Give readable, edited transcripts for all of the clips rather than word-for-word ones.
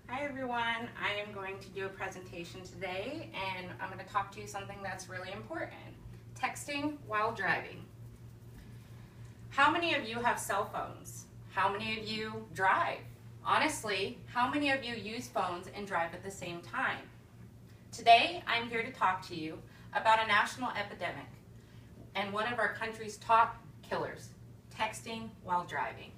Hi everyone, I am going to do a presentation today and I'm going to talk to you something that's really important. Texting while driving. How many of you have cell phones? How many of you drive? Honestly, how many of you use phones and drive at the same time? Today, I'm here to talk to you about a national epidemic and one of our country's top killers, texting while driving.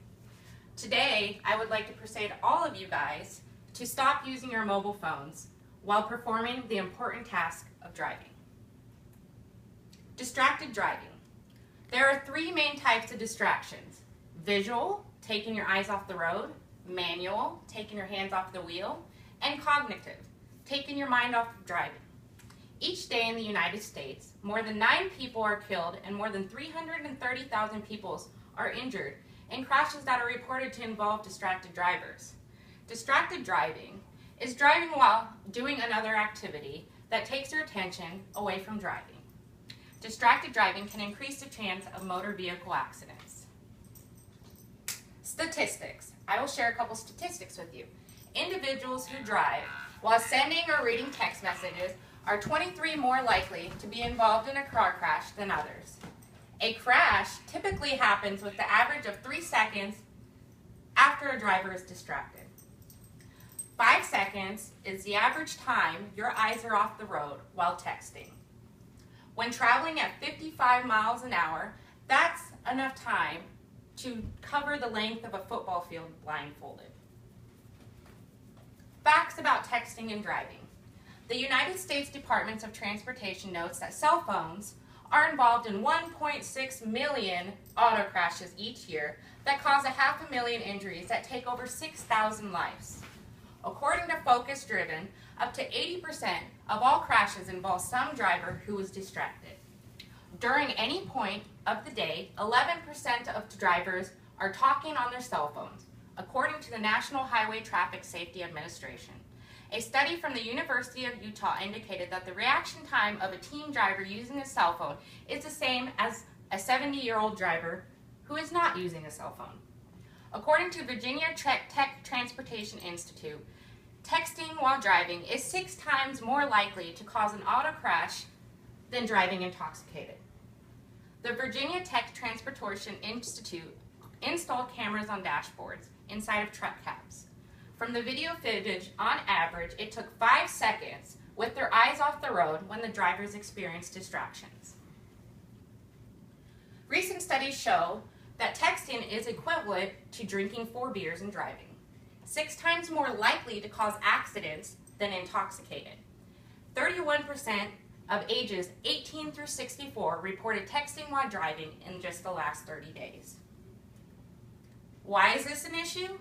Today, I would like to persuade all of you guys to stop using your mobile phones while performing the important task of driving. Distracted driving. There are three main types of distractions. Visual, taking your eyes off the road; manual, taking your hands off the wheel; and cognitive, taking your mind off of driving. Each day in the United States, more than 9 people are killed and more than 330,000 people are injured in crashes that are reported to involve distracted drivers. Distracted driving is driving while doing another activity that takes your attention away from driving. Distracted driving can increase the chance of motor vehicle accidents. Statistics. I will share a couple statistics with you. Individuals who drive while sending or reading text messages are 23 more likely to be involved in a car crash than others. A crash typically happens with the average of 3 seconds after a driver is distracted. 5 seconds is the average time your eyes are off the road while texting. When traveling at 55 miles an hour, that's enough time to cover the length of a football field blindfolded. Facts about texting and driving. The United States Department of Transportation notes that cell phones are involved in 1.6 million auto crashes each year that cause 500,000 injuries that take over 6,000 lives. According to Focus Driven, up to 80% of all crashes involve some driver who was distracted. During any point of the day, 11% of drivers are talking on their cell phones, according to the National Highway Traffic Safety Administration. A study from the University of Utah indicated that the reaction time of a teen driver using a cell phone is the same as a 70-year-old driver who is not using a cell phone. According to Virginia Tech Transportation Institute, texting while driving is 6 times more likely to cause an auto crash than driving intoxicated. The Virginia Tech Transportation Institute installed cameras on dashboards inside of truck cabs. From the video footage, on average, it took 5 seconds with their eyes off the road when the drivers experienced distractions. Recent studies show that texting is equivalent to drinking 4 beers and driving. 6 times more likely to cause accidents than intoxicated. 31% of ages 18 through 64 reported texting while driving in just the last 30 days. Why is this an issue?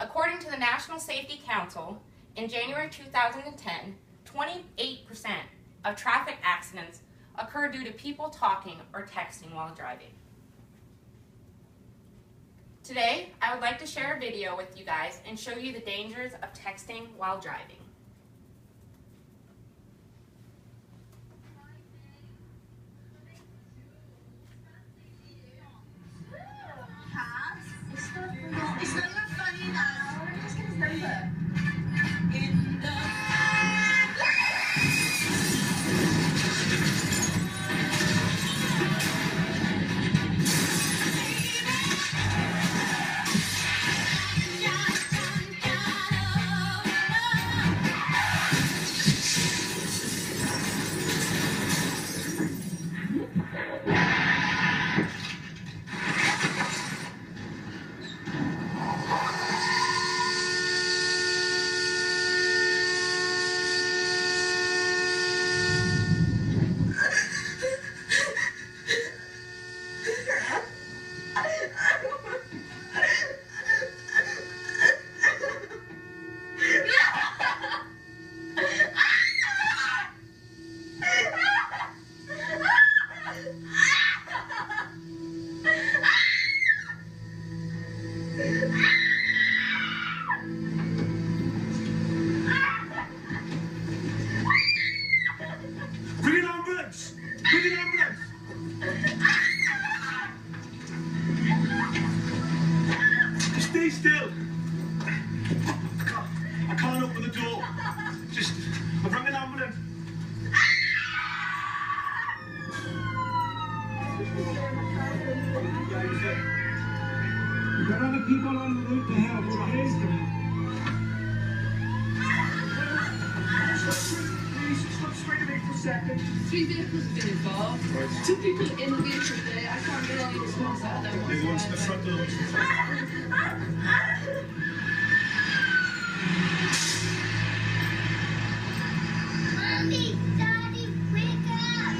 According to the National Safety Council, in January 2010, 28% of traffic accidents occur due to people talking or texting while driving. Today, I would like to share a video with you guys and show you the dangers of texting while driving. It's not even funny now. We're just gonna study that. In the Stay still. I can't There are other people on the route to help, okay? Please stop straight away for a second. 3 vehicles have been involved. 2 people in the vehicle there. I can't get any response out of them whatsoever. The ones in the front, the ones in the front. Mommy, Daddy, wake up!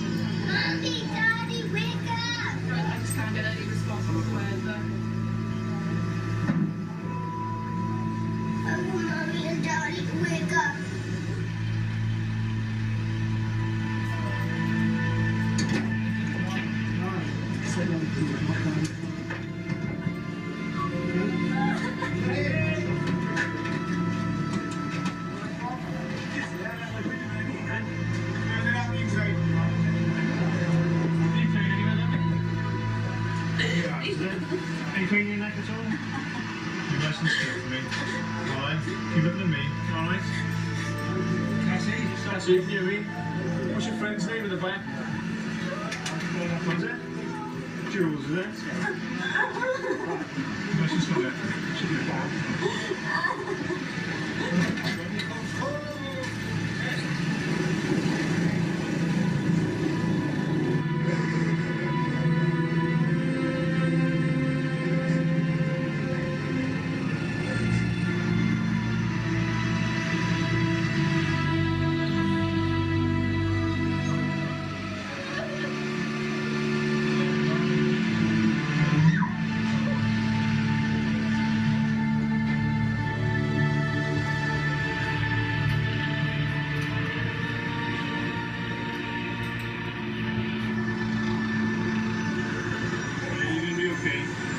Mommy, Daddy, wake up! I just can't get any response whatsoever. Oh, Mommy and Daddy, wake up! Are you cleaning your neck at all? You're nice and still for me. Alright, keep looking at me. Alright. Cassie, Huey. What's your friend's name in the back? What's it? Jules, is it? Nice and still there. Should be fine.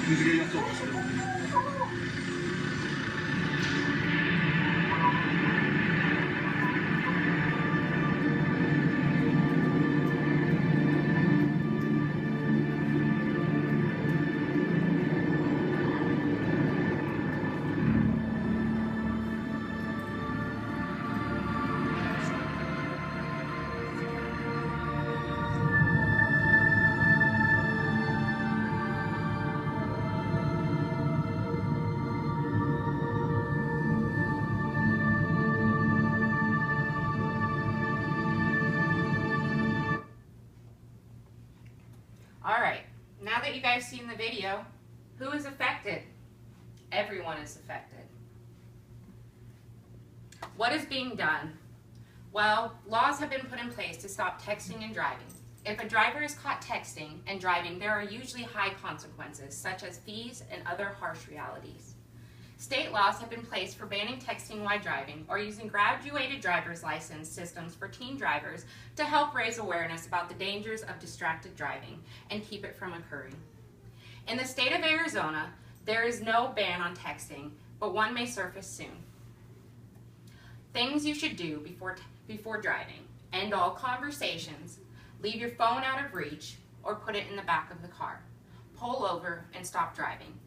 Need to get you off the hospital. Alright, now that you guys seen the video, who is affected? Everyone is affected. What is being done? Well, laws have been put in place to stop texting and driving. If a driver is caught texting and driving, there are usually high consequences, such as fees and other harsh realities. State laws have been placed for banning texting while driving or using graduated driver's license systems for teen drivers to help raise awareness about the dangers of distracted driving and keep it from occurring. In the state of Arizona, there is no ban on texting, but one may surface soon. Things you should do before driving: end all conversations, leave your phone out of reach or put it in the back of the car, pull over and stop driving.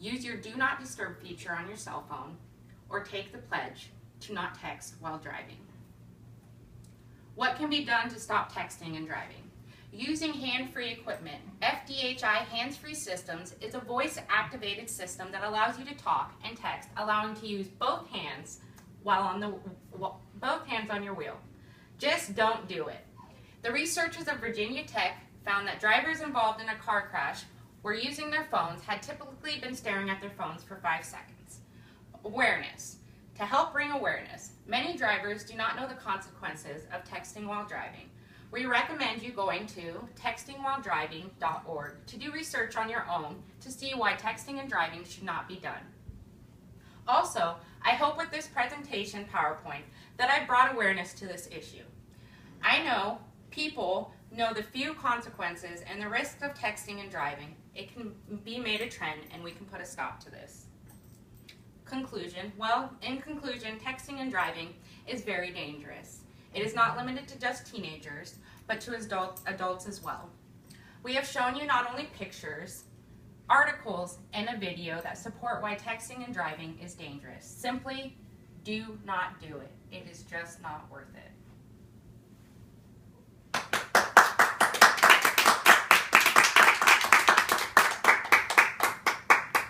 Use your Do Not Disturb feature on your cell phone, or take the pledge to not text while driving. What can be done to stop texting and driving? Using hand-free equipment. FDHI hands-free systems is a voice-activated system that allows you to talk and text, allowing you to use both hands on your wheel. Just don't do it. The researchers of Virginia Tech found that drivers involved in a car crash were using their phones had typically been staring at their phones for 5 seconds. Awareness. To help bring awareness, many drivers do not know the consequences of texting while driving. We recommend you going to textingwhiledriving.org to do research on your own to see why texting and driving should not be done. Also, I hope with this presentation PowerPoint that I brought awareness to this issue. I know people know the few consequences and the risks of texting and driving. It can be made a trend and we can put a stop to this. Conclusion. Well, in conclusion, texting and driving is very dangerous. It is not limited to just teenagers, but to adults as well. We have shown you not only pictures, articles, and a video that support why texting and driving is dangerous. Simply do not do it. It is just not worth it.